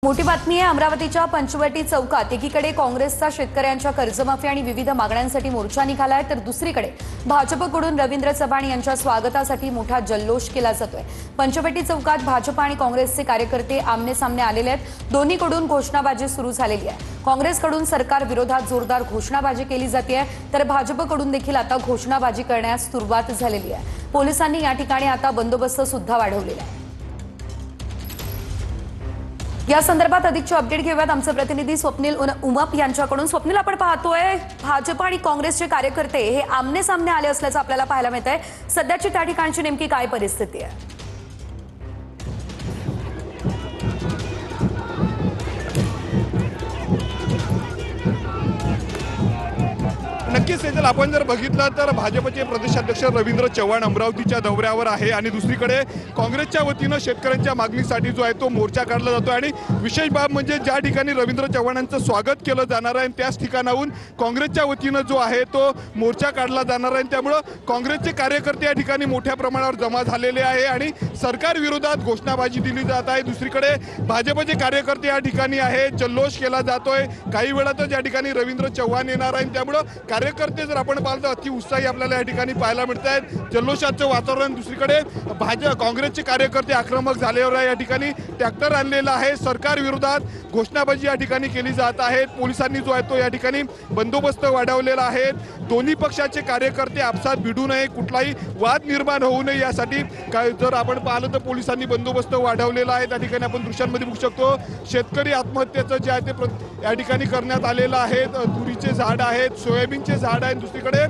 मोठी बातमी आहे। अमरावतीच्या पंचवटी चौकात एकीकडे काँग्रेसचा शेतकऱ्यांच्या कर्जमाफी आणि विविध मागण्यांसाठी मोर्चा निघालाय, तर दुसरीकडे भाजपकडून रवींद्र चव्हाण यांच्या स्वागतासाठी मोठा जल्लोष केला जातोय। पंचवटी चौकात भाजप आणि काँग्रेसचे कार्यकर्ते आमने सामने आलेले आहेत। दोन्हीकडून घोषणाबाजी सुरू झालेली आहे। काँग्रेसकडून सरकार विरोधात जोरदार घोषणाबाजी केली जाते, तर भाजपकडून देखील आता घोषणाबाजी करण्यास सुरुवात झालेली आहे। पोलिसांनी या ठिकाणी आता बंदोबस्त सुद्धा वाढवलेला आहे। या संदर्भात अधिकची अपडेट घेऊयात आमचे प्रतिनिधी स्वप्नील उमप यांच्याकडून। स्वप्नील, आपण पाहतोय भाजप आणि काँग्रेसचे कार्यकर्ते हे आमने सामने आले असल्याचं आपल्याला पाहायला मिळतंय। सध्याची त्या ठिकाणची नेमकी काय परिस्थिती आहे? नक्कीच सेजल, आपण जर बघितलं तर भाजपचे प्रदेशाध्यक्ष रवींद्र चव्हाण अमरावतीच्या दौऱ्यावर आहे आणि दुसरीकडे काँग्रेसच्या वतीनं शेतकऱ्यांच्या मागणीसाठी जो आहे तो मोर्चा काढला जातो। आणि विशेष बाब म्हणजे ज्या ठिकाणी रवींद्र चव्हाणांचं स्वागत केलं जाणार आहे त्याच ठिकाणाहून काँग्रेसच्या वतीनं जो आहे तो मोर्चा काढला जाणार आहे। त्यामुळे काँग्रेसचे कार्यकर्ते या ठिकाणी मोठ्या प्रमाणावर जमा झालेले आहे आणि सरकार विरोधात घोषणाबाजी दिली जात आहे। दुसरीकडे भाजपचे कार्यकर्ते या ठिकाणी आहे, जल्लोष केला जातोय। काही वेळातच या ठिकाणी रवींद्र चव्हाण येणार आहे, त्यामुळे कार्यकर्ते जर आपण पाहिलं तर अति उत्साही आपल्याला या ठिकाणी पाहायला मिळत आहेत। जल्लोषाचं वातावरण। दुसरीकडे काँग्रेसचे कार्यकर्ते आक्रमक झाल्यावर या ठिकाणी ट्रॅक्टर आणलेला आहे। सरकार विरोधात घोषणाबाजी या ठिकाणी केली जात आहे। पोलिसांनी जो आहे तो या ठिकाणी बंदोबस्त वाढवलेला आहे। दोन्ही पक्षाचे कार्यकर्ते आपसात भिडू नये, कुठलाही वाद निर्माण होऊ नये यासाठी जर आपण पाहिलं तर पोलिसांनी बंदोबस्त वाढवलेला आहे। त्या ठिकाणी आपण दृश्यांमध्ये बघू शकतो शेतकरी आत्महत्येचं जे आहे ते या ठिकाणी करण्यात आलेलं आहे। तुरीचे झाड आहेत, सोयाबीनचे झाड आहेत। दुसरीकडे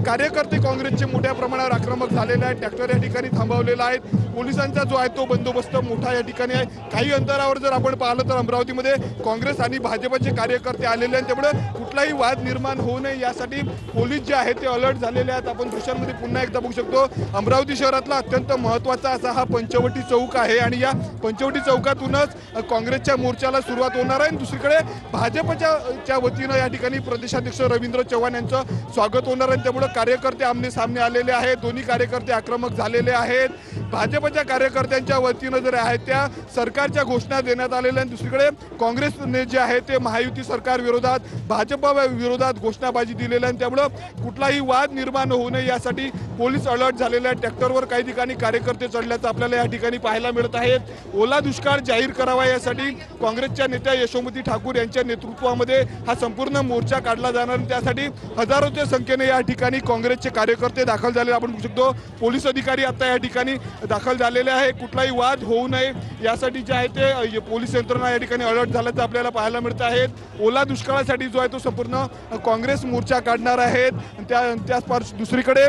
कार्यकर्ते काँग्रेसचे मोठ्या प्रमाणावर आक्रमक झालेले आहेत। ट्रॅक्टर या ठिकाणी थांबवलेला आहे। पोलिसांचा जो आहे तो बंदोबस्त मोठा या ठिकाणी आहे। काही अंतरावर जर आपण पाहिलं तर अमरावतीमध्ये काँग्रेस आणि भाजपचे कार्यकर्ते आलेले आहेत, त्यामुळे कुठलाही वाद निर्माण होऊ नये यासाठी पोलीस जे आहेत ते अलर्ट झालेले आहेत। आपण दृश्यांमध्ये पुन्हा एकदा बघू शकतो अमरावती शहरातला अत्यंत महत्त्वाचा असा हा पंचवटी चौक आहे आणि या पंचवटी चौकातूनच काँग्रेसच्या मोर्चाला सुरुवात होणार आहे। दुसरीकडे भाजपच्या वतीनं या ठिकाणी प्रदेशाध्यक्ष रवींद्र चव्हाण यांचं स्वागत होणार आहे, त्यामुळे कार्यकर्ते आमने सामने आलेले आहेत। दोन्ही कार्यकर्ते आक्रमक झालेले आहेत। भाजपच्या कार्यकर्त्यांच्या वतीनं जर आहेत त्या सरकारच्या घोषणा देण्यात आलेल्या आहेत। दुसरीकडे काँग्रेसने जे आहे ते महायुती सरकार विरोधात भाजप विरोधात घोषणाबाजी दिलेल्या आहे, त्यामुळे कुठलाही वाद निर्माण होऊ नये यासाठी पोलीस अलर्ट झालेले आहेत। ट्रॅक्टरवर काही ठिकाणी कार्यकर्ते चढल्याचं आपल्याला या ठिकाणी पाहायला मिळत आहेत। ओला दुष्काळ जाहीर करावा यासाठी काँग्रेसच्या नेत्या यशोमती ठाकूर यांच्या नेतृत्वामध्ये हा संपूर्ण मोर्चा काढला जाणार। त्यासाठी हजारोच्या संख्येने या ठिकाणी काँग्रेसचे कार्यकर्ते दाखल झाले आपण बघू शकतो। पोलीस अधिकारी आता या ठिकाणी दाखल झालेले आहे। कुठलाही वाद होऊ नये यासाठी जे आहे ते पोलीस यंत्रणा या ठिकाणी अलर्ट झाल्याचं आपल्याला पाहायला मिळत आहे। ओला दुष्काळासाठी जो आहे तो संपूर्ण काँग्रेस मोर्चा काढणार आहेत। त्याच दुसरीकडे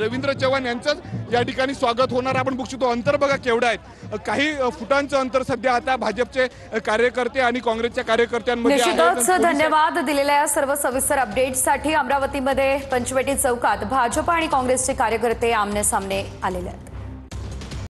रवींद्र चव्हाण यांचंच या ठिकाणी स्वागत होणार आपण बघू शकतो। अंतर बघा केवढं आहे, काही फुटांचं अंतर सध्या आता भाजपचे कार्यकर्ते आणि काँग्रेसच्या कार्यकर्त्यांमध्ये आहे। निश्चितच धन्यवाद दिलेल्या या सर्व सविस्तर अपडेट्ससाठी। अमरावतीमध्ये पंचवटी चौकात भाजप आणि काँग्रेसचे कार्यकर्ते आमने सामने आलेले आहेत।